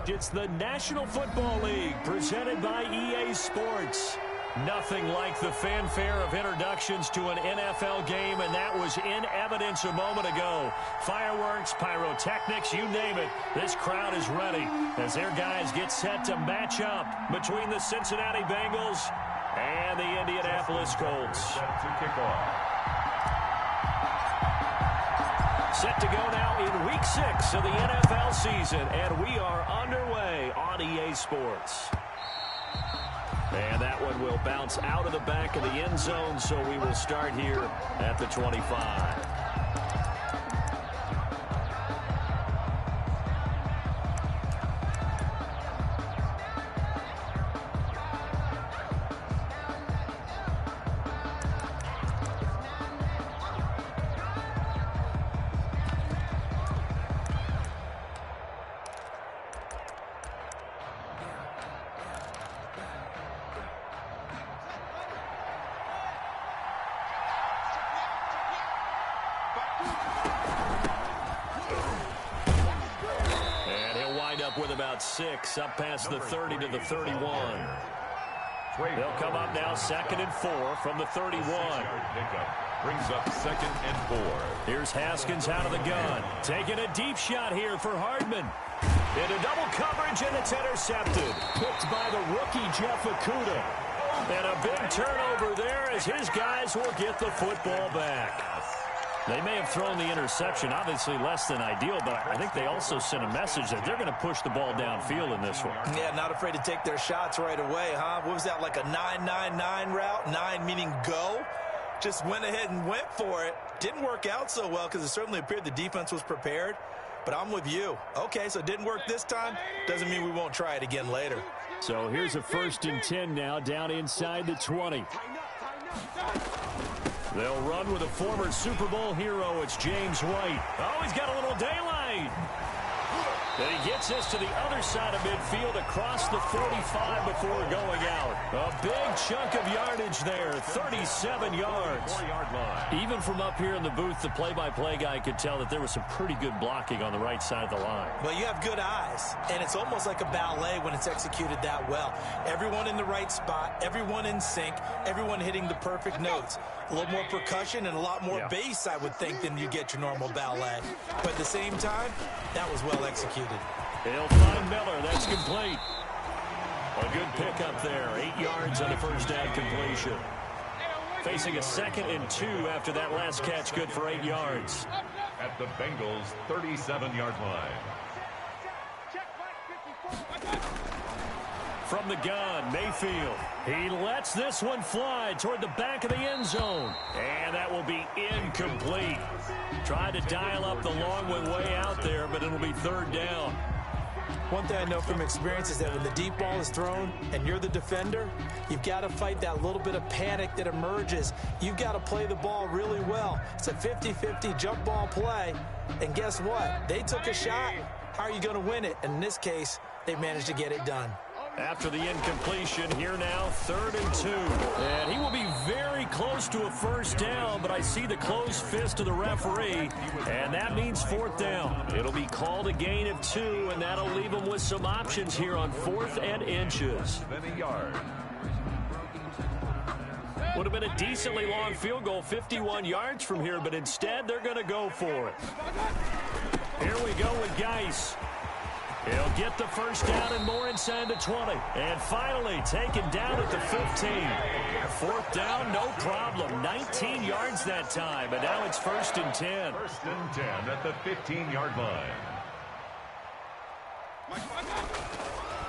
It's the National Football League presented by EA Sports. Nothing like the fanfare of introductions to an NFL game, and that was in evidence a moment ago. Fireworks, pyrotechnics, you name it. This crowd is ready as their guys get set to match up between the Cincinnati Bengals and the Indianapolis Colts. Set to kick off. Set to go now in Week 6 of the NFL season, and we are underway on EA Sports. And that one will bounce out of the back of the end zone, so we will start here at the 25. With about 6, up past the 30 to the 31. They'll come up now 2nd and 4 from the 31. Brings up 2nd and 4. Here's Haskins out of the gun. Taking a deep shot here for Hardman. Into double coverage, and it's intercepted. Picked by the rookie Jeff Okudah. And a big turnover there as his guys will get the football back. They may have thrown the interception, obviously less than ideal, but I think they also sent a message that they're going to push the ball downfield in this one. Yeah, not afraid to take their shots right away, huh? What was that, like a 9-9-9 route? 9 meaning go? Just went ahead and went for it. Didn't work out so well because it certainly appeared the defense was prepared. But I'm with you. Okay, so it didn't work this time. Doesn't mean we won't try it again later. So here's a 1st and 10 now down inside the 20. They'll run with a former Super Bowl hero. It's James White. Oh, he's got a little daylight. And he gets us to the other side of midfield across the 45 before going out. A big chunk of yardage there, 37 yards. 4-yard line. Even from up here in the booth, the play-by-play guy could tell that there was some pretty good blocking on the right side of the line. Well, you have good eyes, and it's almost like a ballet when it's executed that well. Everyone in the right spot, everyone in sync, everyone hitting the perfect notes. A little more percussion and a lot more bass, I would think, than you get your normal ballet. But at the same time, that was well executed. He'll find Miller. That's complete. A good pickup there. 8 yards on the first down completion. Facing a 2nd and 2 after that last catch. Good for 8 yards. At the Bengals' 37-yard line. From the gun, Mayfield. He lets this one fly toward the back of the end zone. And that will be incomplete. Tried to dial up the long one way out there, but it'll be 3rd down. One thing I know from experience is that when the deep ball is thrown and you're the defender, you've got to fight that little bit of panic that emerges. You've got to play the ball really well. It's a 50-50 jump ball play. And guess what? They took a shot. How are you going to win it? And in this case, they managed to get it done. After the incompletion, here now, 3rd and 2. And he will be very close to a 1st down, but I see the closed fist of the referee, and that means 4th down. It'll be called a gain of 2, and that'll leave them with some options here on 4th and inches. Would have been a decently long field goal, 51 yards from here, but instead they're going to go for it. Here we go with Geis. He'll get the 1st down and more inside the 20. And finally taken down at the 15. 4th down, no problem. 19 yards that time. And now it's 1st and 10. 1st and 10 at the 15-yard line.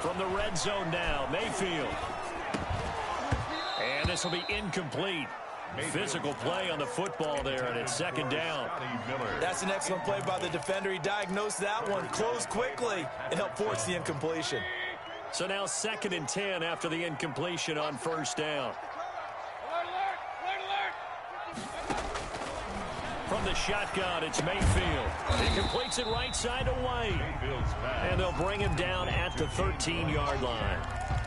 From the red zone now, Mayfield. And this will be incomplete. Physical play on the football there, and it's 2nd down. That's an excellent play by the defender. He diagnosed that one, closed quickly, and helped force the incompletion. So now 2nd and 10 after the incompletion on 1st down. From the shotgun, it's Mayfield. He completes it right side to White. And they'll bring him down at the 13-yard line.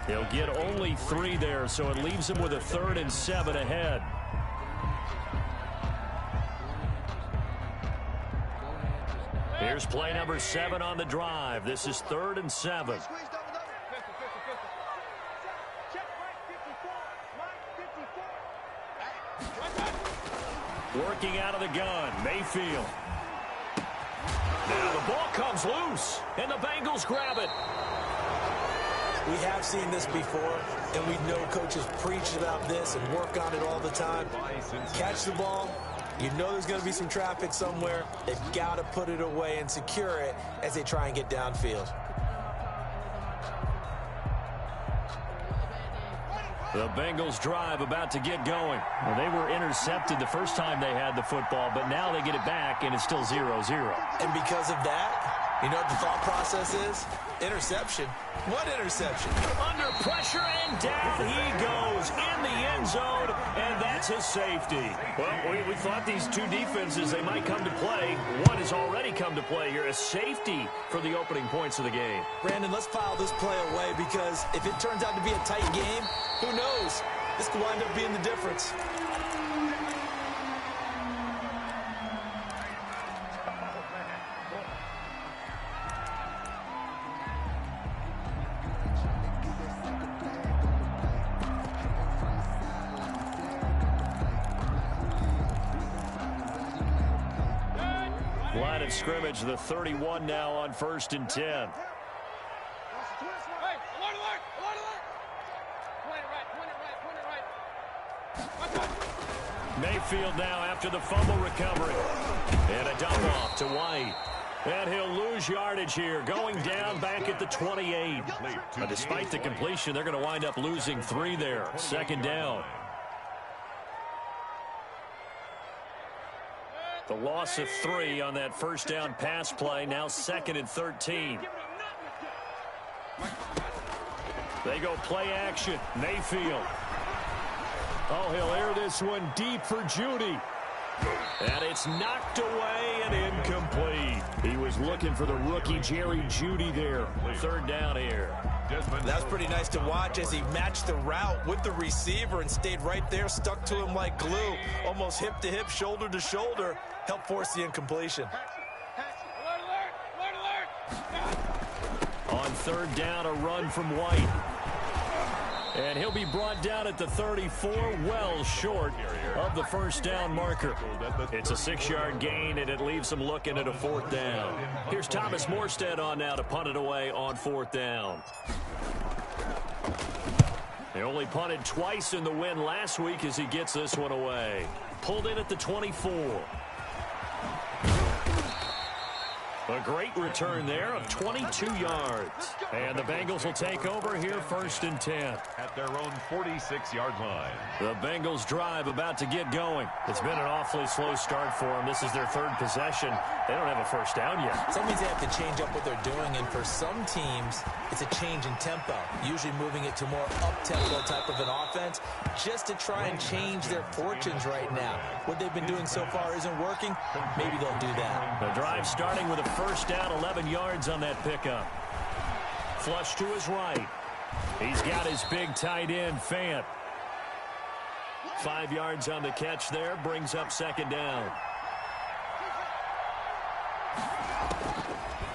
He'll get only 3 there, so it leaves him with a 3rd and 7 ahead. Here's play number 7 on the drive. This is 3rd and 7. Working out of the gun, Mayfield. Now the ball comes loose, and the Bengals grab it. We have seen this before, and we know coaches preach about this and work on it all the time. Catch the ball. You know there's going to be some traffic somewhere. They've got to put it away and secure it as they try and get downfield. The Bengals drive about to get going. Well, they were intercepted the first time they had the football, but now they get it back, and it's still 0-0. And because of that, you know what the thought process is? Interception. What interception? Under pressure, and down he goes in the end zone, and that's his safety. Well, we thought these two defenses, they might come to play. One has already come to play here, a safety for the opening points of the game. Brandon, let's file this play away, because if it turns out to be a tight game, who knows? This could wind up being the difference. Line of scrimmage, the 31 now on 1st and 10. Mayfield now after the fumble recovery. And a dump off to White. And he'll lose yardage here, going down back at the 28. But despite the completion, they're going to wind up losing 3 there. 2nd down. The loss of 3 on that 1st down pass play. Now 2nd and 13. They go play action. Mayfield. Oh, he'll air this one deep for Judy. And it's knocked away and incomplete. He was looking for the rookie Jerry Judy there. 3rd down here. That's pretty nice to watch as he matched the route with the receiver and stayed right there, stuck to him like glue, almost hip to hip, shoulder to shoulder, helped force the incompletion. On 3rd down, a run from White. And he'll be brought down at the 34, well short of the 1st down marker. It's a 6-yard gain, and it leaves them looking at a 4th down. Here's Thomas Morstead on now to punt it away on 4th down. They only punted twice in the win last week as he gets this one away. Pulled in at the 24. A great return there of 22 yards. And the Bengals will take over here 1st and 10. At their own 46-yard line. The Bengals drive about to get going. It's been an awfully slow start for them. This is their 3rd possession. They don't have a 1st down yet. That means they have to change up what they're doing, and for some teams, it's a change in tempo, usually moving it to more up-tempo type of an offense, just to try and change their fortunes right now. What they've been doing so far isn't working. Maybe they'll do that. The drive starting with a 1st down, 11 yards on that pickup. Flush to his right. He's got his big tight end, Fant. 5 yards on the catch there, brings up 2nd down.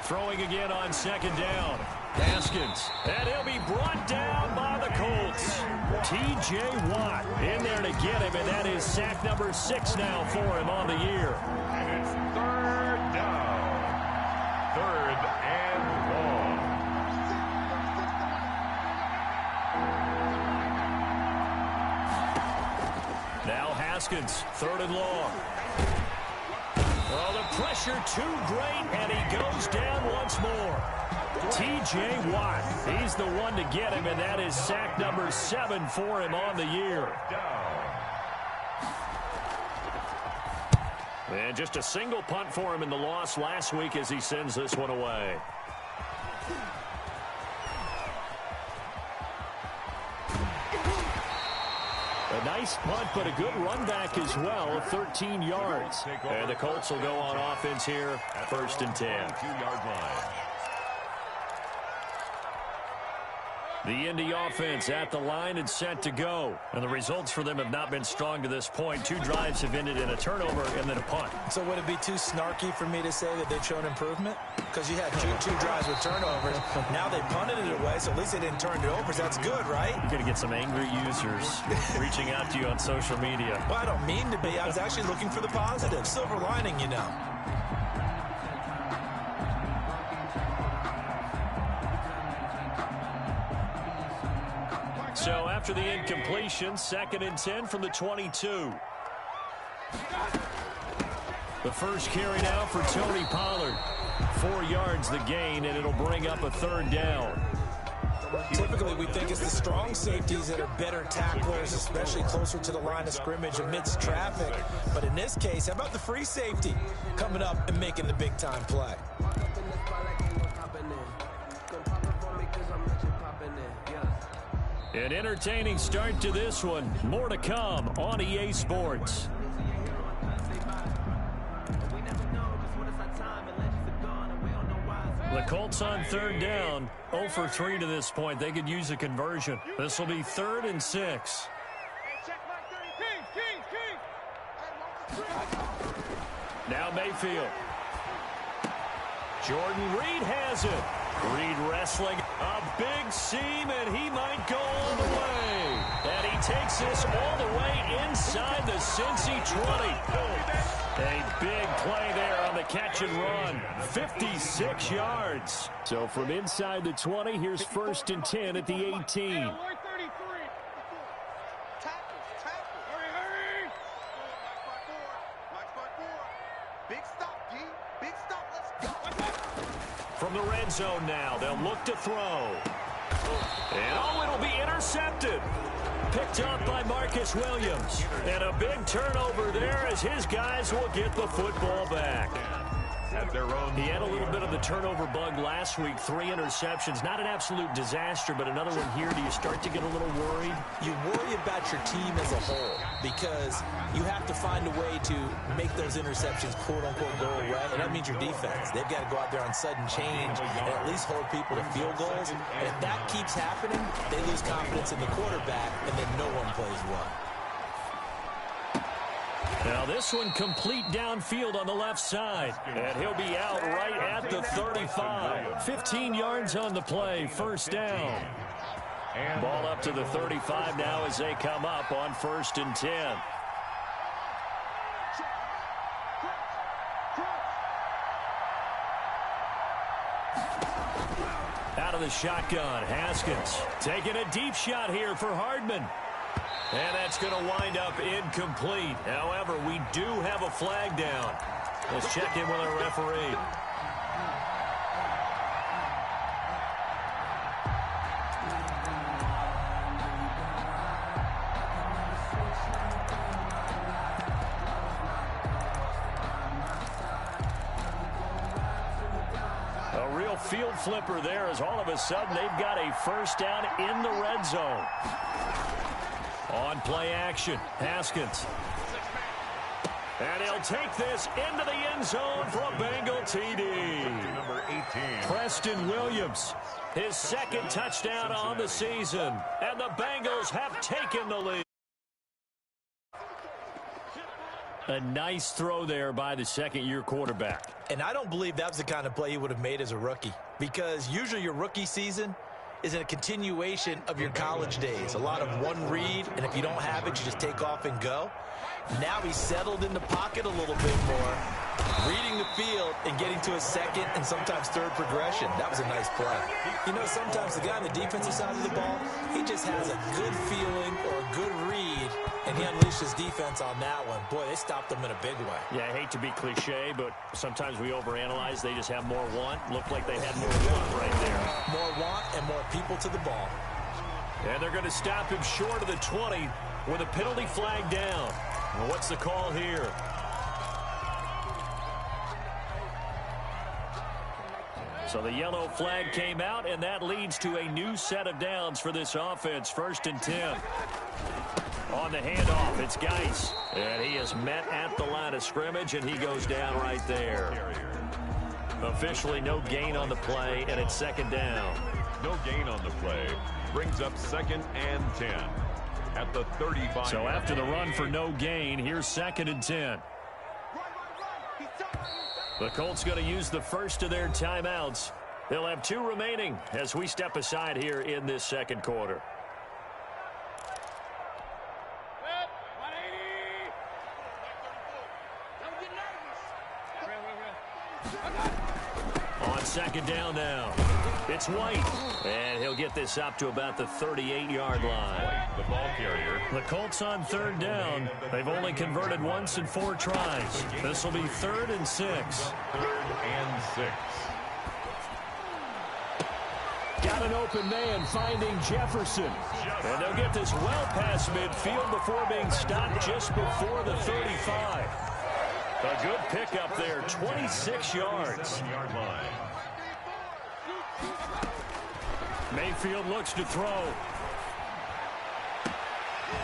Throwing again on 2nd down. Haskins. And he'll be brought down by the Colts. T.J. Watt in there to get him, and that is sack number 6 now for him on the year. And it's 3rd down. 3rd and long. Now Haskins, 3rd and long. Oh, the pressure too great, and he goes down once more. T.J. Watt, he's the one to get him, and that is sack number 7 for him on the year. And just a single punt for him in the loss last week as he sends this one away. A nice punt, but a good run back as well of 13 yards. And the Colts will go on offense here, 1st and 10. 2-yard line. The Indy offense at the line and set to go. And the results for them have not been strong to this point. 2 drives have ended in a turnover and then a punt. So would it be too snarky for me to say that they've shown improvement? Because you had two drives with turnovers. Now they punted it away, so at least they didn't turn it over. So that's good, right? You're going to get some angry users reaching out to you on social media. Well, I don't mean to be. I was actually looking for the positive. Silver lining, you know. So after the incompletion, 2nd and 10 from the 22. The first carry now for Tony Pollard. 4 yards the gain, and it'll bring up a 3rd down. Typically, we think it's the strong safeties that are better tacklers, especially closer to the line of scrimmage amidst traffic. But in this case, how about the free safety coming up and making the big-time play? An entertaining start to this one. More to come on EA Sports. The Colts on 3rd down. 0 for 3 to this point. They could use a conversion. This will be 3rd and 6. Now Mayfield. Jordan Reed has it. Reed wrestling a big seam, and he might go all the way. And he takes this all the way inside the Cincy 20. A big play there on the catch and run. 56 yards. So from inside the 20, here's 1st and 10 at the 18. From the red zone now, they'll look to throw. And it'll be intercepted. Picked up by Marcus Williams. And a big turnover there as his guys will get the football back. He had a little bit of the turnover bug last week. 3 interceptions. Not an absolute disaster, but another one here. Do you start to get a little worried? You worry about your team as a whole because you have to find a way to make those interceptions, quote-unquote, go away. And that means your defense. They've got to go out there on sudden change and at least hold people to field goals. And if that keeps happening, they lose confidence in the quarterback, and then no one plays well. Now this one complete downfield on the left side. And he'll be out right at the 35. 15 yards on the play, 1st down. Ball up to the 35 now as they come up on 1st and 10. Out of the shotgun, Haskins taking a deep shot here for Hardman. And that's going to wind up incomplete. However, we do have a flag down. Let's check in with our referee. A real field flipper there as all of a sudden they've got a 1st down in the red zone. On play action, Haskins. And he'll take this into the end zone for a Bengal TD. Number 18. Preston Williams, his 2nd touchdown on the season. And the Bengals have taken the lead. A nice throw there by the 2nd-year quarterback. And I don't believe that was the kind of play he would have made as a rookie, because usually your rookie season is in a continuation of your college days. A lot of one read, and if you don't have it, you just take off and go. Now he's settled in the pocket a little bit more, reading the field and getting to a 2nd and sometimes 3rd progression. That was a nice play. You know, sometimes the guy on the defensive side of the ball, he just has a good feeling or a good read, and he unleashed his defense on that one. Boy, they stopped him in a big way. Yeah, I hate to be cliche, but sometimes we overanalyze. They just have more want. Looked like they had more want right there. More want and more people to the ball. And they're going to stop him short of the 20 with a penalty flag down. Well, what's the call here? So the yellow flag came out, and that leads to a new set of downs for this offense. 1st and 10. On the handoff, it's Geis. And he is met at the line of scrimmage, and he goes down right there. Officially no gain on the play, and it's 2nd down. No gain on the play. Brings up 2nd and 10 at the 35. So after the run for no gain, here's 2nd and 10. The Colts going to use the first of their timeouts. They'll have 2 remaining as we step aside here in this second quarter. On 2nd down now, it's White, and he'll get this up to about the 38-yard line. The ball carrier. The Colts on 3rd down. They've only converted once in 4 tries. This will be 3rd and 6. 3rd and 6. Got an open man finding Jefferson. And they'll get this well past midfield before being stopped just before the 35. A good pickup there, 26 yards. Mayfield looks to throw.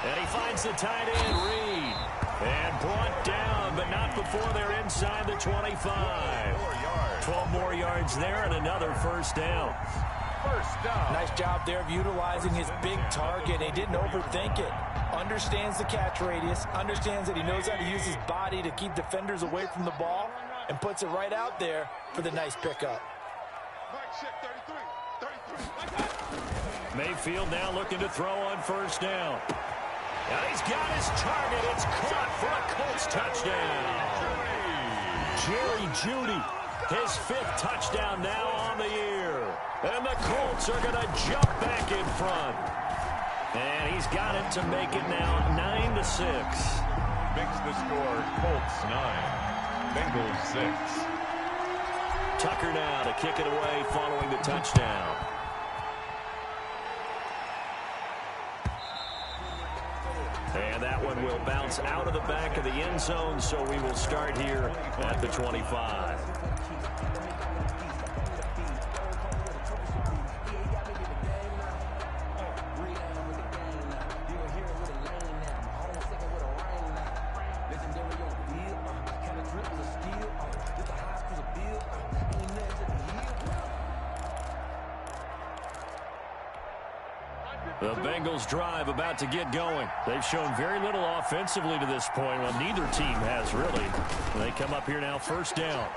And he finds the tight end, Reed. And brought down, but not before they're inside the 25. 12 more yards there and another first down. First down. Nice job there of utilizing his big target. He didn't overthink it. Understands the catch radius. Understands that he knows how to use his body to keep defenders away from the ball. And puts it right out there for the nice pickup. Mayfield now looking to throw on first down. And he's got his target. It's caught for a Colts touchdown. Jerry Jeudy, his 5th touchdown now on the year. And the Colts are going to jump back in front. And he's got it to make it now 9-6. Makes the score Colts 9, Bengals 6. Tucker now to kick it away following the touchdown. And that one will bounce out of the back of the end zone, so we will start here at the 25. The Bengals drive about to get going. They've shown very little offensively to this point. Well, neither team has really. They come up here now, first down.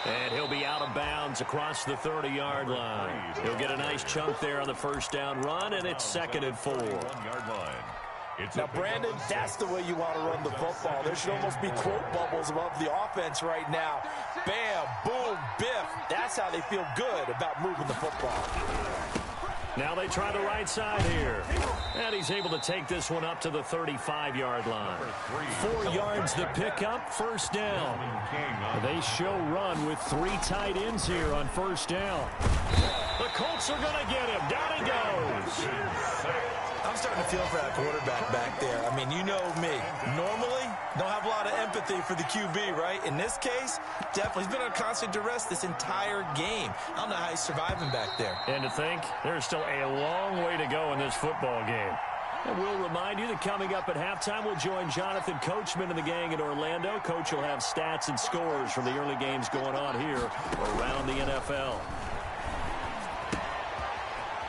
And he'll be out of bounds across the 30-yard line. He'll get a nice chunk there on the first down run, and it's 2nd and 4. 1-yard line. Now, Brandon, that's the way you want to run the football. There should almost be quote bubbles above the offense right now. Bam, boom, biff. That's how they feel good about moving the football. Now they try the right side here. And he's able to take this one up to the 35-yard line. 4 yards the pickup, first down. They show run with 3 tight ends here on first down. The Colts are going to get him. Down he goes. I'm starting to feel for that quarterback back there. I mean, you know me. Normally, don't have a lot of empathy for the QB, right? In this case, definitely. He's been under constant duress this entire game. I don't know how he's surviving back there. And to think, there's still a long way to go in this football game. And we'll remind you that coming up at halftime, we'll join Jonathan Coachman and the gang in Orlando. Coach will have stats and scores from the early games going on here around the NFL.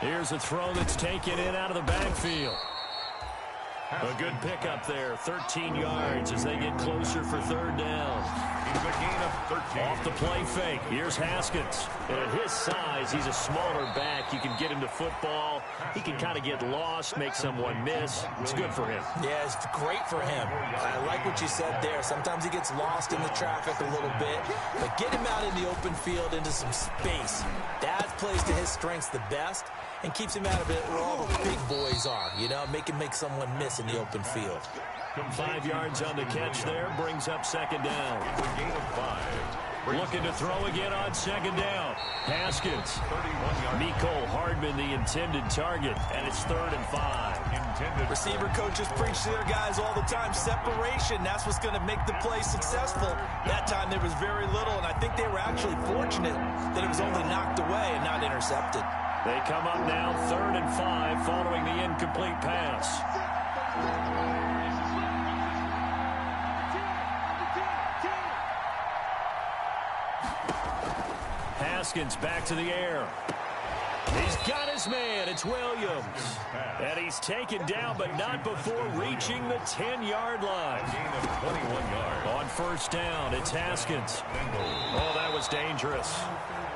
Here's a throw that's taken in out of the backfield. A good pickup there, 13 yards as they get closer for third down. He's a gain of 13. Off the play fake, here's Haskins. And at his size, he's a smaller back. You can get him to football. He can kind of get lost, make someone miss. It's good for him. Yeah, it's great for him. I like what you said there. Sometimes he gets lost in the traffic a little bit. But get him out in the open field into some space. That plays to his strengths the best and keeps him out of it where all the big boys are. You know, make someone miss in the open field. 5 yards on the catch there, brings up second down. It's a gain of 5. Looking to throw again on second down. Haskins. Mecole Hardman, the intended target, and it's 3rd and 5. Receiver coaches preach to their guys all the time. Separation, that's what's going to make the play successful. That time there was very little, and I think they were actually fortunate that it was only knocked away and not intercepted. They come up now 3rd and 5 following the incomplete pass. Haskins back to the air. He's got his man. It's Williams. And he's taken down, but not before reaching the 10-yard line. A gain of 21 yards. On first down, it's Haskins. Oh, that was dangerous.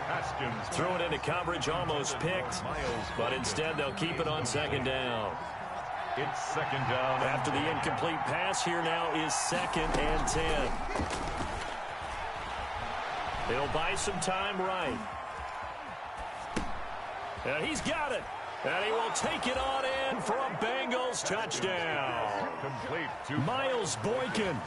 Haskins Threw it into coverage, almost picked, but instead they'll keep it on second down. It's second down. After the incomplete pass, here now is 2nd and 10. They'll buy some time right. And he's got it. And he will take it on in for a Bengals touchdown. Complete to Miles Boykin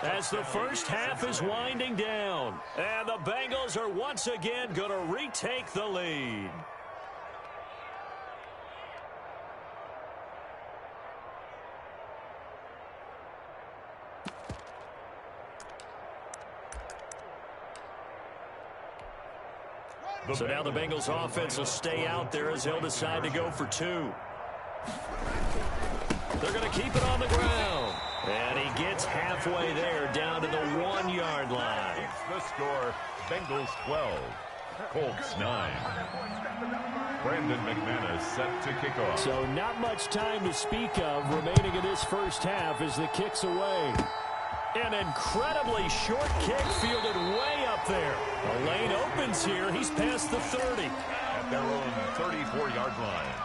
as the first half is winding down. And the Bengals are once again going to retake the lead. So now the Bengals offense will stay out there as they'll decide to go for 2. They're going to keep it on the ground. And he gets halfway there down to the 1-yard line. the score. Bengals 12, Colts 9. Brandon McManus set to kick off. So not much time to speak of remaining in this first half as the kick's away. An incredibly short kick fielded way up there. The lane opens here. He's past the 30. At their own 34-yard line.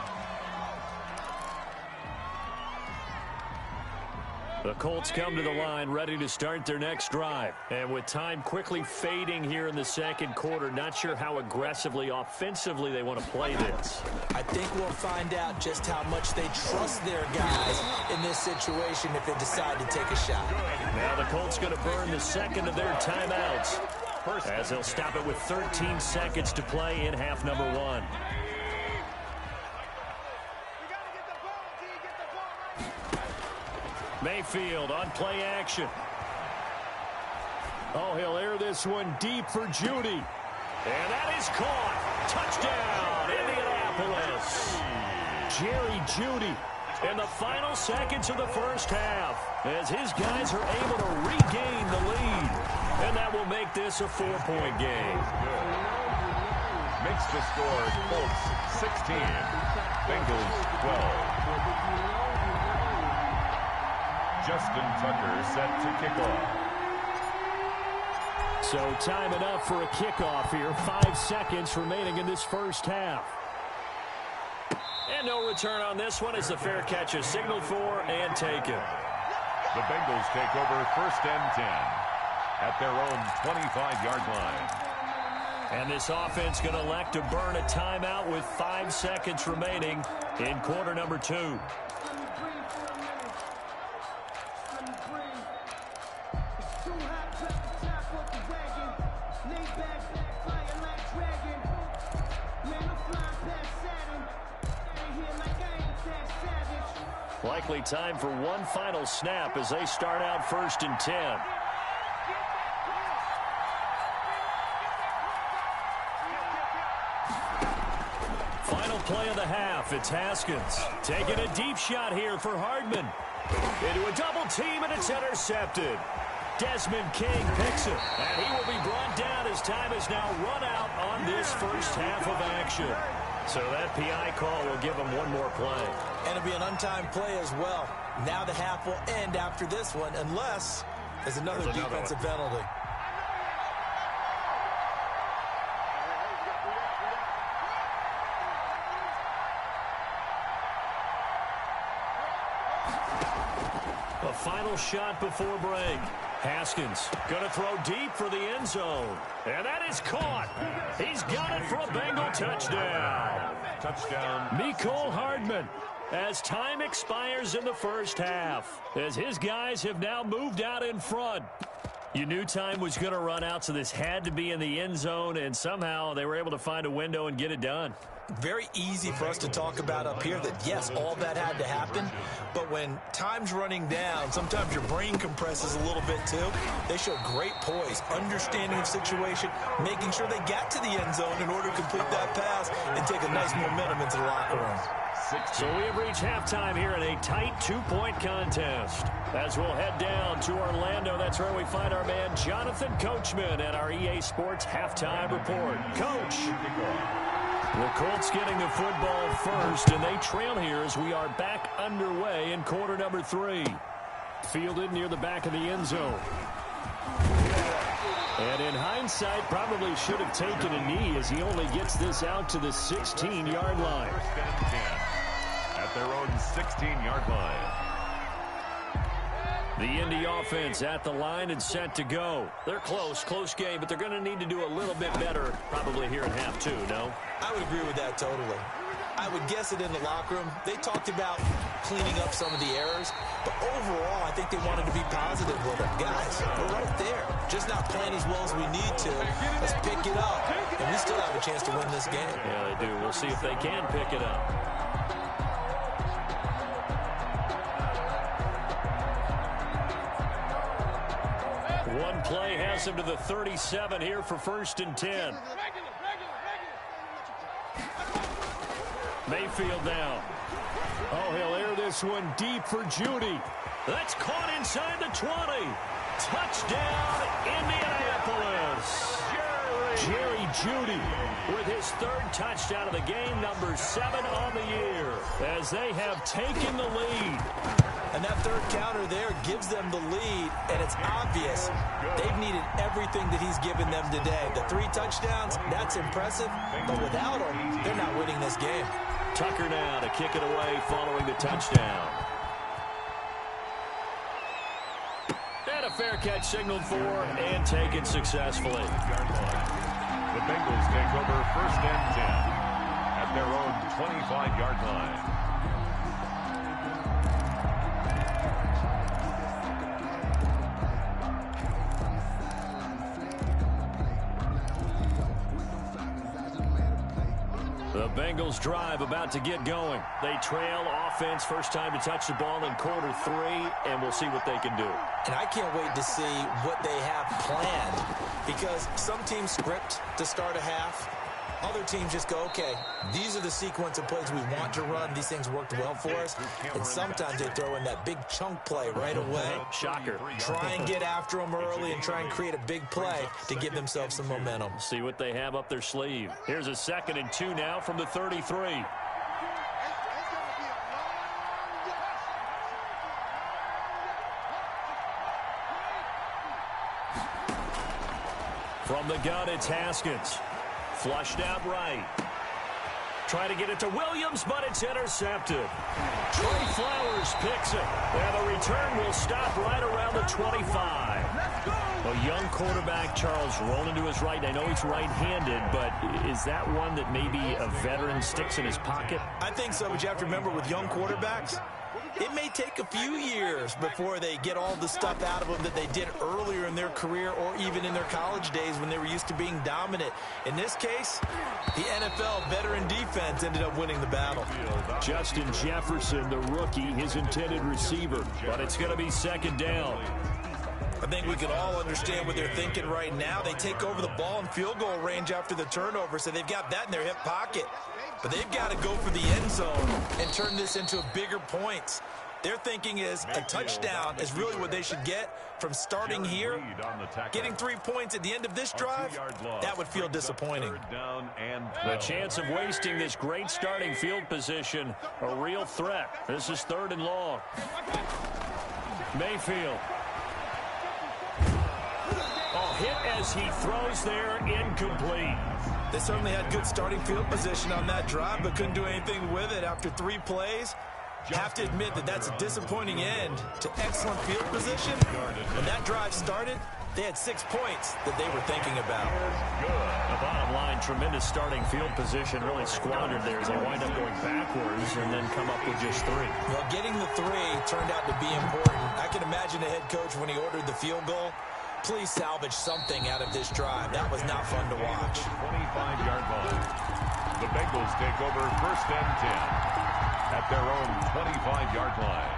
The Colts come to the line ready to start their next drive. And with time quickly fading here in the second quarter, not sure how aggressively, offensively they want to play this. I think we'll find out just how much they trust their guys in this situation if they decide to take a shot. Now the Colts going to burn the second of their timeouts as they'll stop it with 13 seconds to play in half number 1. Mayfield on play action. Oh, he'll air this one deep for Judy. And that is caught. Touchdown, Indianapolis. Jerry Judy in the final seconds of the first half as his guys are able to regain the lead. And that will make this a 4-point game. Makes the score Colts 16, Bengals 12. Justin Tucker set to kick off. So time enough for a kickoff here. 5 seconds remaining in this first half. And no return on this one as the fair catch is signaled for and taken. The Bengals take over 1st and 10 at their own 25-yard line. And this offense going to elect to burn a timeout with 5 seconds remaining in quarter number 2. Likely time for one final snap as they start out 1st and 10. Final play of the half. It's Haskins taking a deep shot here for Hardman. Into a double team, and it's intercepted. Desmond King picks it, and he will be brought down as time is now run out on this first half of action. So that PI call will give him one more play. And it'll be an untimed play as well. Now the half will end after this one, unless there's another defensive penalty. A final shot before break. Haskins going to throw deep for the end zone. And that is caught. He's got it for a Bengal touchdown. Touchdown. Mecole Hardman as time expires in the first half. As his guys have now moved out in front. You knew time was going to run out, so this had to be in the end zone, and somehow they were able to find a window and get it done. Very easy for us to talk about up here that, yes, all that had to happen. But when time's running down, sometimes your brain compresses a little bit too. They show great poise, understanding of situation, making sure they got to the end zone in order to complete that pass and take a nice momentum into the locker room. So we have reached halftime here in a tight 2-point contest. As we'll head down to Orlando, that's where we find our man Jonathan Coachman at our EA Sports Halftime Report. Coach. The Colts getting the football first, and they trail here as we are back underway in quarter number 3. Fielded near the back of the end zone. And in hindsight, probably should have taken a knee as he only gets this out to the 16-yard line. First and 10 at their own 16-yard line. The Indy offense at the line and set to go. They're close game, but they're going to need to do a little bit better probably here in half 2, no? I would agree with that totally. I would guess it in the locker room. They talked about cleaning up some of the errors, but overall, I think they wanted to be positive with them. Guys, we're right there. Just not playing as well as we need to. Let's pick it up, and we still have a chance to win this game. Yeah, they do. We'll see if they can pick it up. One play has him to the 37 here for first and 10. Mayfield now. Oh, he'll air this one deep for Judy. That's caught inside the 20. Touchdown, Indianapolis. Jerry Judy with his 3rd touchdown of the game, number 7 on the year, as they have taken the lead. And that 3rd counter there gives them the lead, and it's obvious they've needed everything that he's given them today. The 3 touchdowns, that's impressive, but without him, they're not winning this game. Tucker now to kick it away following the touchdown. And a fair catch signaled for and taken successfully. The Bengals take over first and 10 at their own 25-yard line. The Bengals drive about to get going. They trail offense, first time to touch the ball in quarter 3, and we'll see what they can do. And I can't wait to see what they have planned, because some teams script to start a half. Other teams just go, okay, these are the sequence of plays we want to run. These things worked well for us. And sometimes they throw in that big chunk play right away. Shocker. Try and get after them early and try and create a big play to give themselves some momentum. See what they have up their sleeve. Here's a 2nd and 2 now from the 33. From the gun, it's Haskins. Flushed out right. Try to get it to Williams, but it's intercepted. Trey Flowers picks it. And the return will stop right around the 25. A young quarterback, Charles, rolling to his right. I know he's right-handed, but is that one that maybe a veteran sticks in his pocket? I think so, but you have to remember with young quarterbacks, it may take a few years before they get all the stuff out of them that they did earlier in their career or even in their college days when they were used to being dominant. In this case, the NFL veteran defense ended up winning the battle. Justin Jefferson, the rookie, his intended receiver, but it's going to be 2nd down. I think we could all understand what they're thinking right now. They take over the ball in field goal range after the turnover, so they've got that in their hip pocket. But they've got to go for the end zone and turn this into bigger points. Their thinking is a touchdown is really what they should get from starting here. Getting 3 points at the end of this drive, that would feel disappointing. The chance of wasting this great starting field position, a real threat. This is 3rd and long. Mayfield. Hit as he throws there, incomplete. They certainly had good starting field position on that drive, but couldn't do anything with it after 3 plays. Have to admit that that's a disappointing end to excellent field position. When that drive started, they had 6 points that they were thinking about. The bottom line, tremendous starting field position, really squandered there as they wind up going backwards and then come up with just 3. Well, getting the 3 turned out to be important. I can imagine the head coach when he ordered the field goal. Please salvage something out of this drive. That was not fun to watch. 25-yard line. The Bengals take over first and 10 at their own 25-yard line.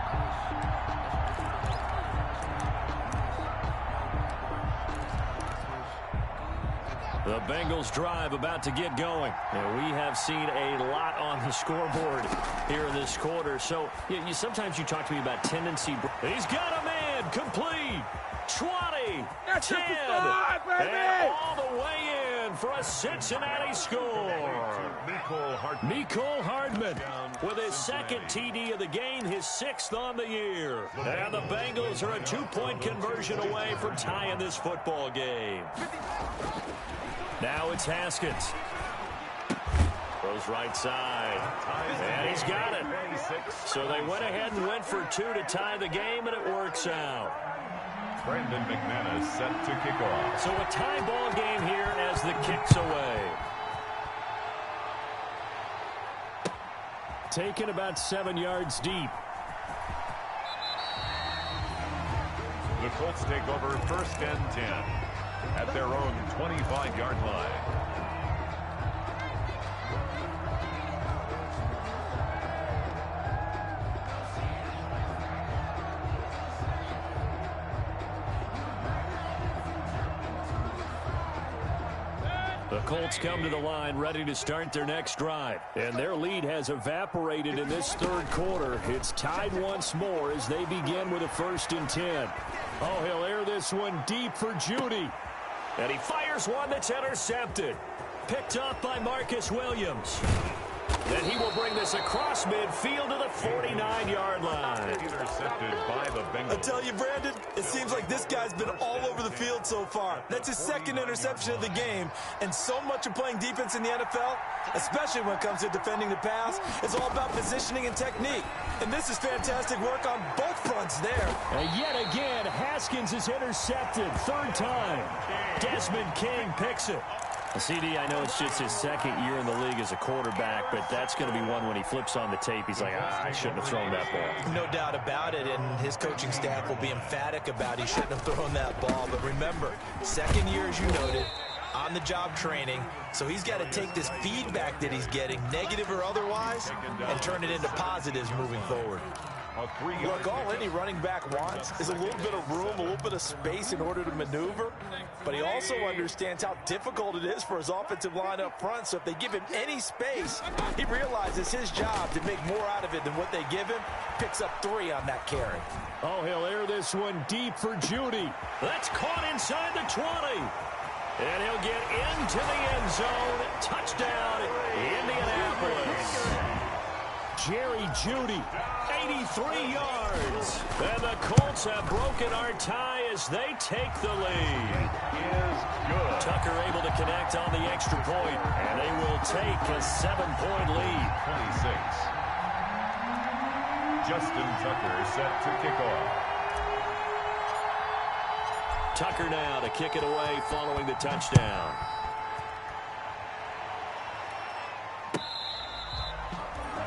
The Bengals drive about to get going. And we have seen a lot on the scoreboard here in this quarter. So sometimes you talk to me about tendency. He's got a man complete. 20, 10, and all the way in line for a Cincinnati score. Mecole Hardman with his second TD of the game, his 6th on the year. And the Bengals are a 2-point conversion away from tying this football game. Now it's Haskins. Goes right side. And he's got it. So they went ahead and went for 2 to tie the game, and it works out. Brandon McManus set to kick off. So a tie ball game here as the kick's away. Taken about 7 yards deep. The Colts take over 1st and 10 at their own 25-yard line. The Colts come to the line ready to start their next drive. And their lead has evaporated in this 3rd quarter. It's tied once more as they begin with a 1st and 10. Oh, he'll air this one deep for Judy. And he fires one that's intercepted. Picked up by Marcus Williams. And he will bring this across midfield to the 49-yard line. Intercepted by the Bengals. I tell you, Brandon, it seems like this guy's been all over the field so far. That's his 2nd interception of the game. And so much of playing defense in the NFL, especially when it comes to defending the pass, is all about positioning and technique. And this is fantastic work on both fronts there. And yet again, Haskins is intercepted. 3rd time. Desmond King picks it. CD, I know it's just his 2nd year in the league as a quarterback, but that's going to be one when he flips on the tape. He's like, I shouldn't have thrown that ball. No doubt about it, and his coaching staff will be emphatic about he shouldn't have thrown that ball. But remember, 2nd year, as you noted, on-the-job training, so he's got to take this feedback that he's getting, negative or otherwise, and turn it into positives moving forward. Look, all any running back wants is a little bit of room, a little bit of space in order to maneuver, but he also understands how difficult it is for his offensive line up front, so if they give him any space, he realizes his job to make more out of it than what they give him, picks up 3 on that carry. Oh, he'll air this one deep for Judy. That's caught inside the 20. And he'll get into the end zone. Touchdown, Indianapolis. Jerry Judy, 83 yards. And the Colts have broken our tie as they take the lead. Is good. Tucker able to connect on the extra point, and they will take a 7-point lead. 26. Justin Tucker set to kick off. Tucker now to kick it away following the touchdown.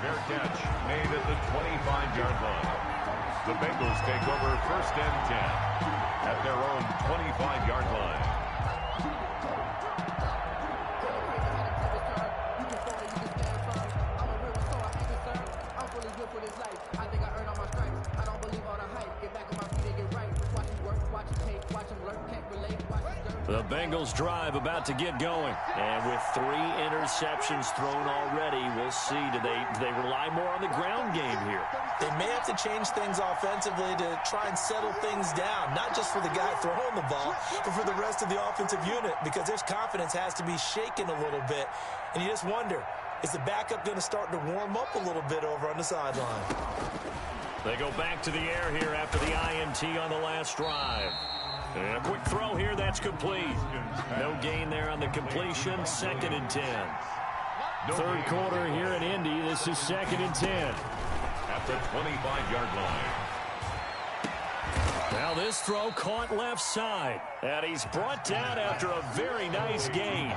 Fair catch made at the 25-yard line. The Bengals take over 1st and 10 at their own 25-yard line. The Bengals drive about to get going. And with 3 interceptions thrown already, we'll see. Do they rely more on the ground game here? They may have to change things offensively to try and settle things down, not just for the guy throwing the ball, but for the rest of the offensive unit, because their confidence has to be shaken a little bit. And you just wonder, is the backup going to start to warm up a little bit over on the sideline? They go back to the air here after the INT on the last drive. And a quick throw here, that's complete. No gain there on the completion, 2nd and 10. 3rd quarter here in Indy, this is 2nd and 10. At the 25-yard line. Now this throw caught left side. And he's brought down after a very nice gain.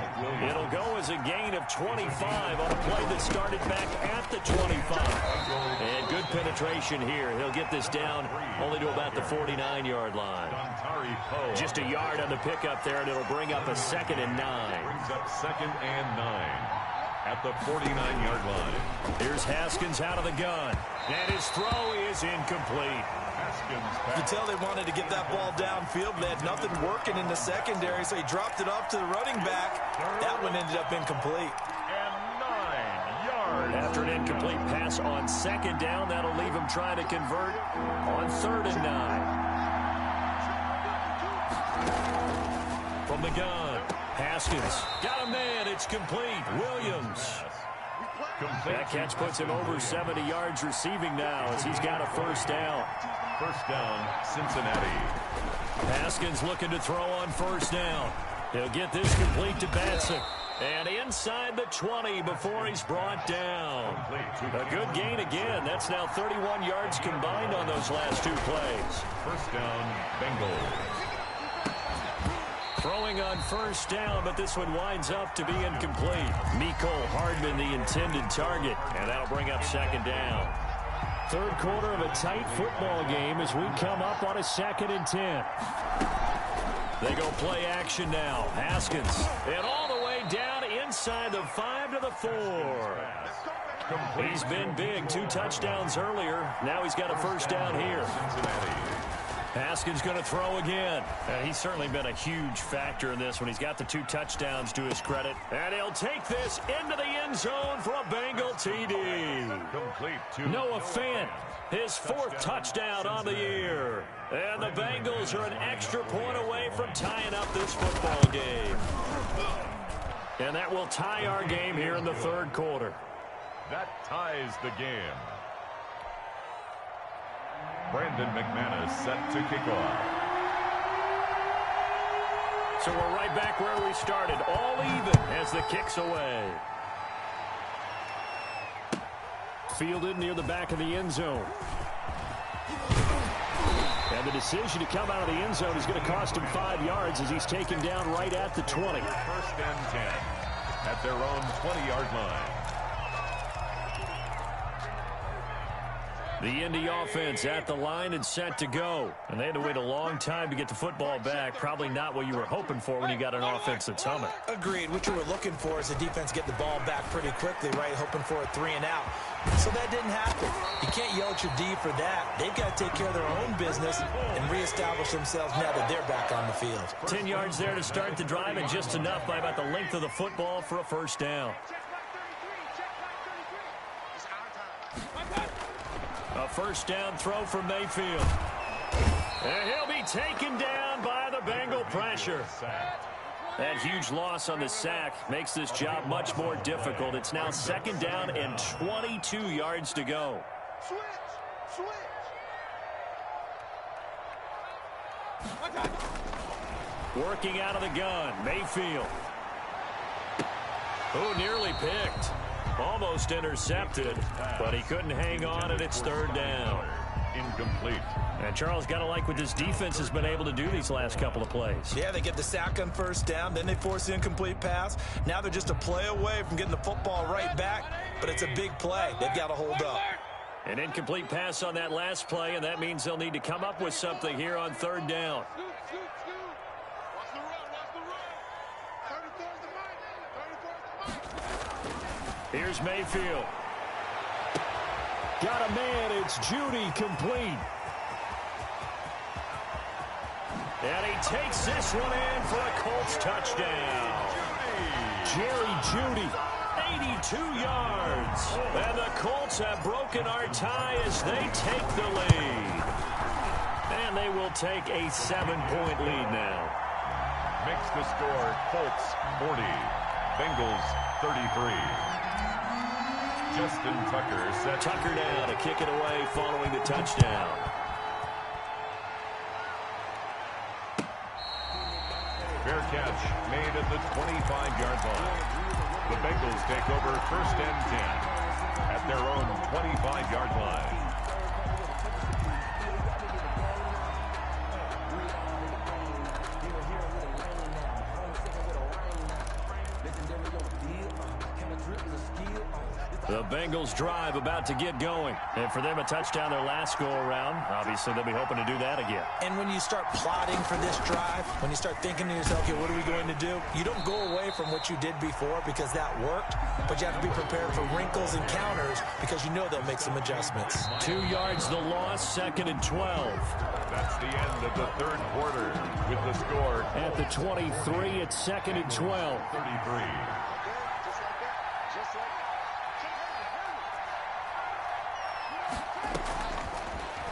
It'll go as a gain of 25 on a play that started back at the 25. And good penetration here. He'll get this down only to about the 49-yard line. Just a yard on the pickup there, and it'll bring up a 2nd and 9. Brings up 2nd and 9 at the 49-yard line. Here's Haskins out of the gun. And his throw is incomplete. You can tell they wanted to get that ball downfield. They had nothing working in the secondary, so he dropped it off to the running back. That one ended up incomplete. And 9 yards. After an incomplete pass on 2nd down, that'll leave him trying to convert on 3rd and 9. From the gun, Haskins got a man. It's complete. Williams. That catch puts him over 70 yards receiving now as he's got a first down. First down, Cincinnati. Haskins looking to throw on first down. He'll get this complete to Batson. And inside the 20 before he's brought down. A good gain again. That's now 31 yards combined on those last two plays. First down, Bengals. Throwing on first down, but this one winds up to be incomplete. Mecole Hardman, the intended target, and that'll bring up second down. Third quarter of a tight football game as we come up on a 2nd and 10. They go play action now. Haskins, and all the way down inside the 5 to the 4. He's been big. 2 touchdowns earlier. Now he's got a first down here. Haskins going to throw again. He's certainly been a huge factor in this when he's got the 2 touchdowns to his credit. And he'll take this into the end zone for a Bengal TD. Noah Fant, his 4th touchdown on the year. And the Bengals are an extra point away from tying up this football game. And that will tie our game here in the 3rd quarter. That ties the game. Brandon McManus set to kick off. So we're right back where we started, all even as the kick's away. Fielded near the back of the end zone. And the decision to come out of the end zone is going to cost him 5 yards as he's taken down right at the 20. First and 10 at their own 20-yard line. The Indy offense at the line and set to go. And they had to wait a long time to get the football back. Probably not what you were hoping for when you got an offense that's humming. Agreed. What you were looking for is the defense get the ball back pretty quickly, right? Hoping for a 3 and out. So that didn't happen. You can't yell at your D for that. They've got to take care of their own business and reestablish themselves now that they're back on the field. 10 yards there to start the drive, and just enough by about the length of the football for a first down. A first down throw from Mayfield. And he'll be taken down by the Bengal pressure. That huge loss on the sack makes this job much more difficult. It's now 2nd down and 22 yards to go. Working out of the gun, Mayfield. Oh, nearly picked. Almost intercepted, but he couldn't hang on, and it's 3rd down. Incomplete. And Charles, got to like what this defense has been able to do these last couple of plays. Yeah, they get the sack on first down, then they force the incomplete pass. Now they're just a play away from getting the football right back, but it's a big play. They've got to hold up. An incomplete pass on that last play, and that means they'll need to come up with something here on 3rd down. Here's Mayfield. Got a man. It's Judy, complete. And he takes this one in for a Colts touchdown. Jerry Judy, 82 yards. And the Colts have broken our tie as they take the lead. And they will take a 7-point lead now. Makes the score Colts 40, Bengals 33. Justin Tucker set Tucker down to kick it away following the touchdown. Fair catch made at the 25-yard line. The Bengals take over 1st and 10 at their own 25-yard line. The Bengals drive about to get going. And for them, a touchdown their last go-around. Obviously, they'll be hoping to do that again. And when you start plotting for this drive, when you start thinking to yourself, okay, what are we going to do? You don't go away from what you did before because that worked, but you have to be prepared for wrinkles and counters because you know they'll make some adjustments. 2 yards the loss, 2nd and 12. That's the end of the 3rd quarter with the score. At the 23, it's 2nd and 12. 33.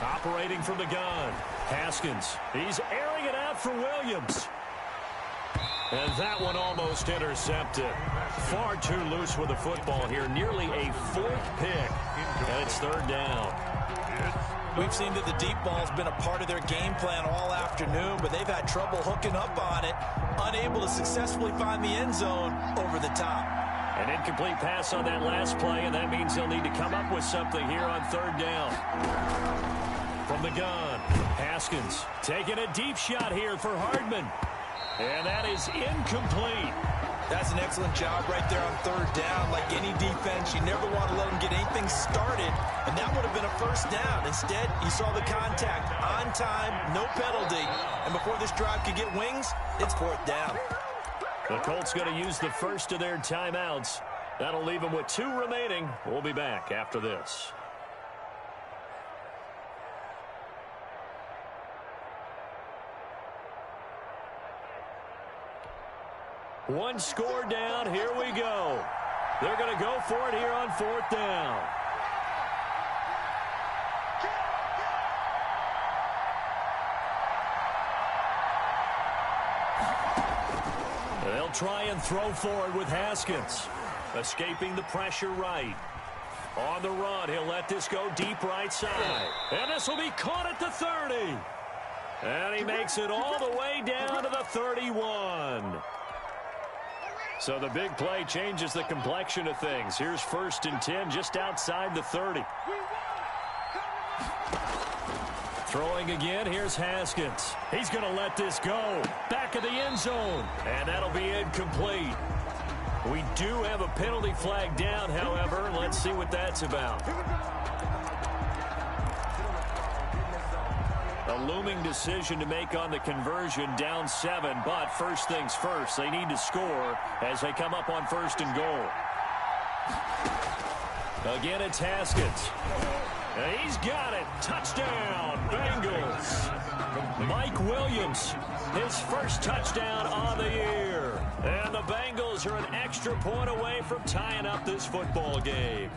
Operating from the gun. Haskins. He's airing it out for Williams. And that one almost intercepted. Far too loose with the football here. Nearly a 4th pick. And it's 3rd down. We've seen that the deep ball's been a part of their game plan all afternoon, but they've had trouble hooking up on it, unable to successfully find the end zone over the top. An incomplete pass on that last play, and that means they'll need to come up with something here on 3rd down. From the gun, Haskins taking a deep shot here for Hardman. And that is incomplete. That's an excellent job right there on 3rd down. Like any defense, you never want to let them get anything started, and that would have been a 1st down. Instead, you saw the contact on time, no penalty, and before this drive could get wings, it's 4th down. The Colts going to use the first of their timeouts. That'll leave them with 2 remaining. We'll be back after this. One score down. Here we go. They're going to go for it here on 4th down. They'll try and throw forward with Haskins. Escaping the pressure right. On the run, he'll let this go deep right side. And this will be caught at the 30. And he makes it all the way down to the 31. So the big play changes the complexion of things. Here's 1st and 10 just outside the 30. Throwing again, here's Haskins. He's going to let this go. Back of the end zone. And that'll be incomplete. We do have a penalty flag down, however. Let's see what that's about. A looming decision to make on the conversion, down 7, but first things first, they need to score as they come up on 1st and goal. Again, it's Haskins. And he's got it. Touchdown, Bengals. Mike Williams, his first touchdown on the year. And the Bengals are an extra point away from tying up this football game.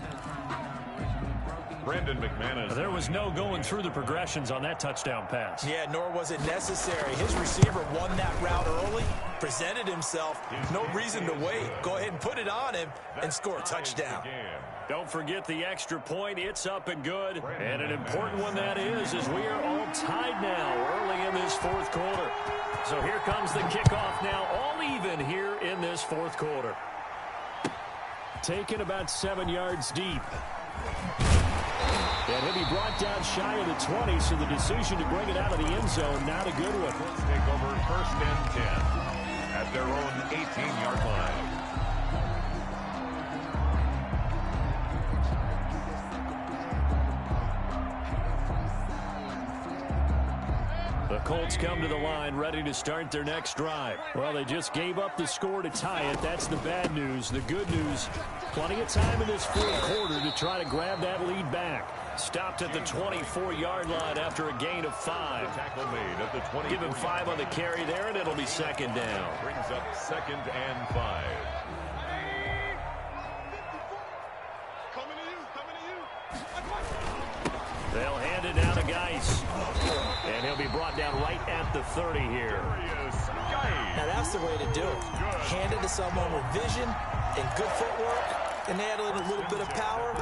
Brandon McManus. There was no going through the progressions on that touchdown pass. Yeah, nor was it necessary. His receiver won that route early, presented himself. No reason to wait. Go ahead and put it on him and score a touchdown. Don't forget the extra point. It's up and good. And an important one that is, as we are all tied now early in this 4th quarter. So here comes the kickoff now, all even here in this 4th quarter. Taken about 7 yards deep. And he'll be brought down shy of the 20, so the decision to bring it out of the end zone, not a good one. Take over 1st and 10 at their own 18-yard line. The Colts come to the line ready to start their next drive. Well, they just gave up the score to tie it. That's the bad news. The good news, plenty of time in this 4th quarter to try to grab that lead back. Stopped at the 24-yard line after a gain of 5. Tackle made at the 20. Give him 5 on the carry there, and it'll be 2nd down. Brings up 2nd and 5. They'll hand it down to Geis. And he'll be brought down right at the 30 here. Now that's the way to do it. Hand it to someone with vision and good footwork, and add in a little bit of power,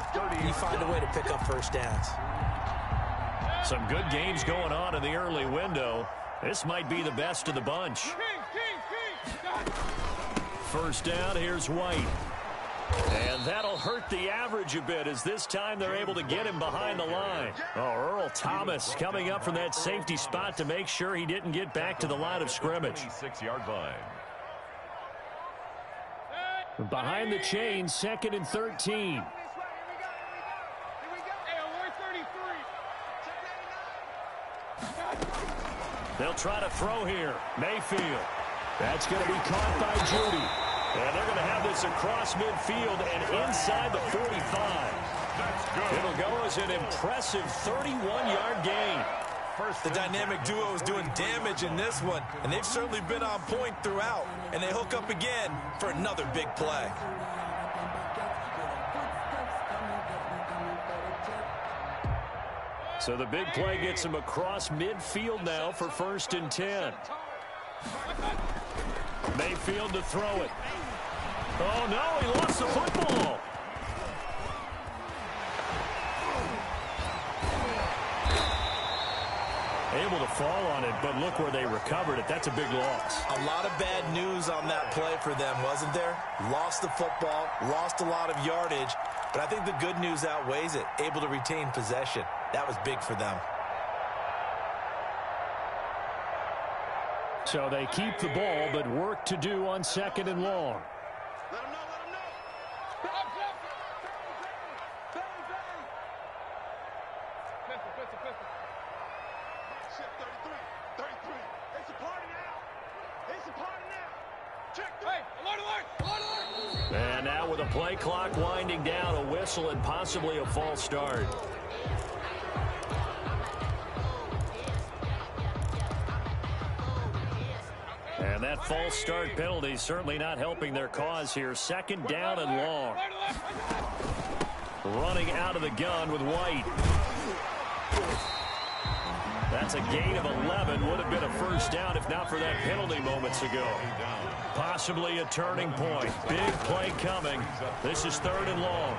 you find a way to pick up 1st downs. Some good games going on in the early window. This might be the best of the bunch. 1st down, here's White. And that'll hurt the average a bit, as this time they're able to get him behind the line. Oh, Earl Thomas coming up from that safety spot to make sure he didn't get back to the line of scrimmage. 26-yard line. Behind the chain, 2nd and 13. They'll try to throw here. Mayfield. That's going to be caught by Judy. And they're going to have this across midfield and inside the 45. It'll go as an impressive 31-yard gain. The dynamic duo is doing damage in this one, and they've certainly been on point throughout. And they hook up again for another big play. So the big play gets him across midfield now for 1st and 10. Mayfield to throw it. Oh, no, he lost the football. Able to fall on it, but look where they recovered it. That's a big loss. A lot of bad news on that play for them, wasn't there? Lost the football, lost a lot of yardage, but I think the good news outweighs it. Able to retain possession. That was big for them. So they keep the ball, but work to do on 2nd and long. Let him know, let him know. Pistol. Shit, 33. It's a party now. It's a party now. Check the... Hey, alert. And now with a play clock winding down, a whistle and possibly a false start. And that false start penalty certainly not helping their cause here. 2nd down and long. Running out of the gun with White. That's a gain of 11. Would have been a first down if not for that penalty moments ago. Possibly a turning point. Big play coming. This is 3rd and long.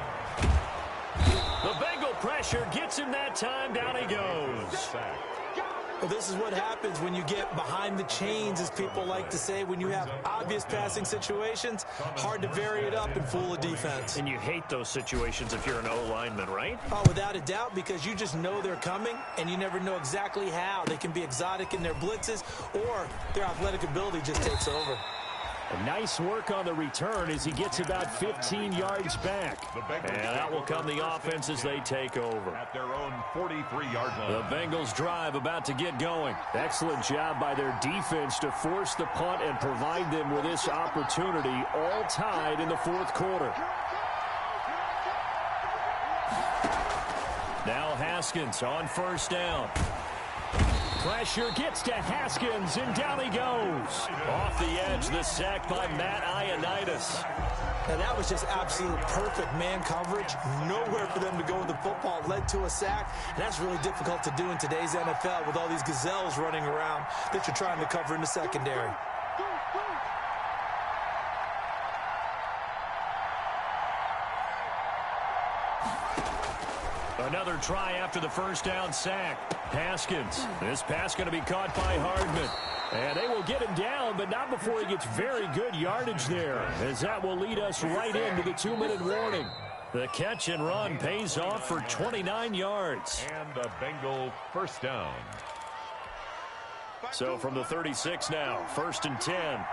The Bengal pressure gets him that time. Down he goes. Well, this is what happens when you get behind the chains, as people like to say. When you have obvious passing situations, hard to vary it up and fool a defense. And you hate those situations if you're an O-lineman, right? Oh, without a doubt, because you just know they're coming, and you never know exactly how. They can be exotic in their blitzes, or their athletic ability just takes over. A nice work on the return as he gets about 15 yards back. And out will come the offense as they take over. At their own 43-yard line. The Bengals drive about to get going. Excellent job by their defense to force the punt and provide them with this opportunity, all tied in the 4th quarter. Now Haskins on 1st down. Pressure gets to Haskins, and down he goes. Off the edge, the sack by Matt Ioannidis. Now, that was just absolute perfect man coverage. Nowhere for them to go with the football. Led to a sack, and that's really difficult to do in today's NFL with all these gazelles running around that you're trying to cover in the secondary. Another try after the 1st down sack. Haskins. This pass going to be caught by Hardman. And they will get him down, but not before he gets very good yardage there, as that will lead us right into the 2-minute warning. The catch and run pays off for 29 yards. And a Bengal first down. So from the 36 now, 1st and 10.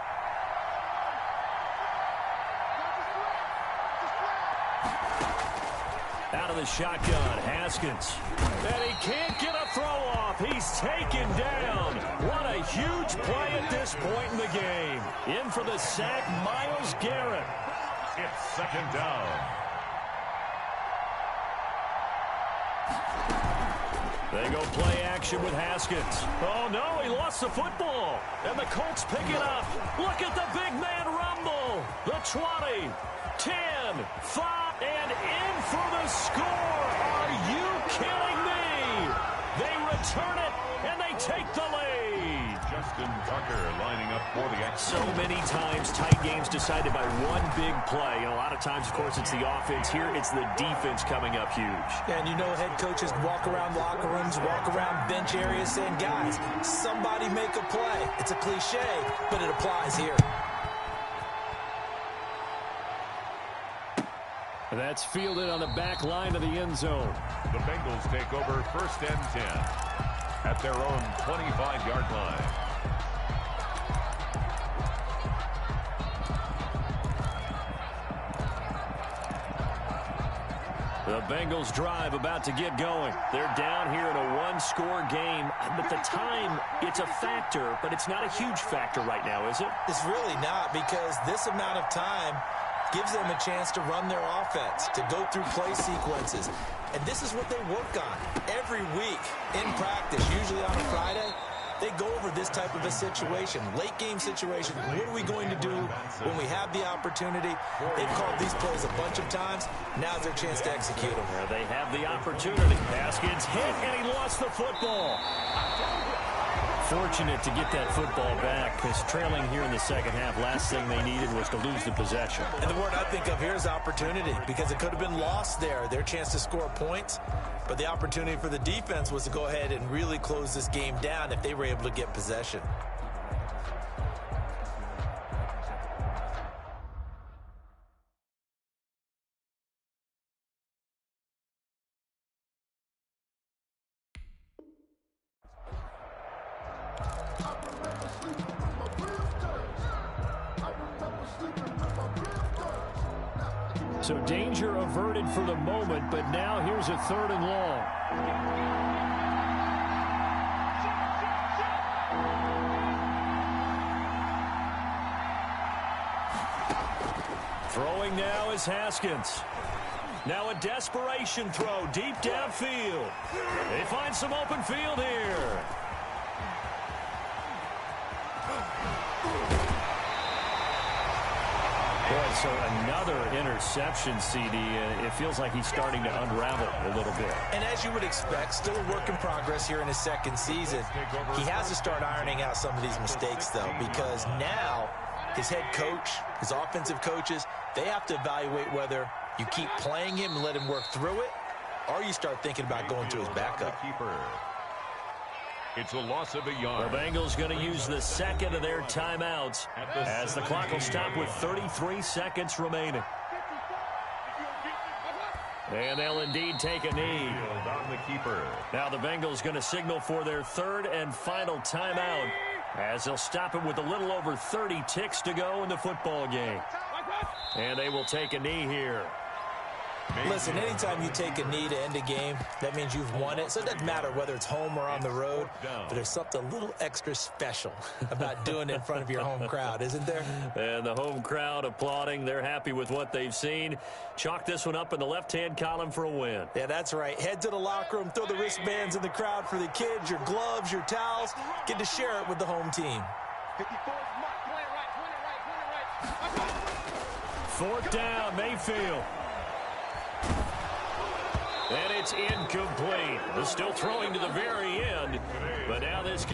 Out of the shotgun, Haskins. And he can't get a throw off. He's taken down. What a huge play at this point in the game. In for the sack, Myles Garrett. It's 2nd down. They go play action with Haskins. Oh, no, he lost the football. And the Colts pick it up. Look at the big man rumble. The 20, 10, 5, and in for the score. Are you kidding me? They return it, and they take the lead. Justin Tucker lining up for the extra. So many times, tight games decided by one big play. And a lot of times, of course, it's the offense. Here, it's the defense coming up huge. And you know head coaches walk around locker rooms, walk around bench areas saying, guys, somebody make a play. It's a cliche, but it applies here. That's fielded on the back line of the end zone. The Bengals take over 1st and 10 at their own 25-yard line. The Bengals drive about to get going. They're down here in a one-score game. But the time, it's a factor, but it's not a huge factor right now, is it? It's really not, because this amount of time gives them a chance to run their offense, to go through play sequences. And this is what they work on every week in practice, usually on a Friday. They go over this type of a situation, late game situation. What are we going to do when we have the opportunity? They've called these plays a bunch of times. Now's their chance to execute them. They have the opportunity. Haskins hit, and he lost the football. Fortunate to get that football back, because trailing here in the second half, last thing they needed was to lose the possession. And the word I think of here is opportunity, because it could have been lost there, their chance to score points. But the opportunity for the defense was to go ahead and really close this game down if they were able to get possession. So danger averted for the moment, but now here's a 3rd and long. Throwing now is Haskins. Now a desperation throw deep downfield. They find some open field here. Boy, so another interception, CD. It feels like he's starting to unravel a little bit. And as you would expect, still a work in progress here in his second season. He has to start ironing out some of these mistakes, though, because now his head coach, his offensive coaches, they have to evaluate whether you keep playing him and let him work through it, or you start thinking about going to his backup. It's a loss of a yard. The Bengals going to use the second of their timeouts as the clock will stop with 33 seconds remaining. And they'll indeed take a knee. On the keeper. Now the Bengals going to signal for their 3rd and final timeout as they'll stop it with a little over 30 ticks to go in the football game. And they will take a knee here. Listen, anytime you take a knee to end a game, that means you've won it. So it doesn't matter whether it's home or on the road, but there's something a little extra special about doing it in front of your home crowd, isn't there? And the home crowd applauding. They're happy with what they've seen. Chalk this one up in the left-hand column for a win. Yeah, that's right. Head to the locker room, throw the wristbands in the crowd for the kids, your gloves, your towels. Get to share it with the home team. 4th down, Mayfield. And it's incomplete. They're still throwing to the very end, but now this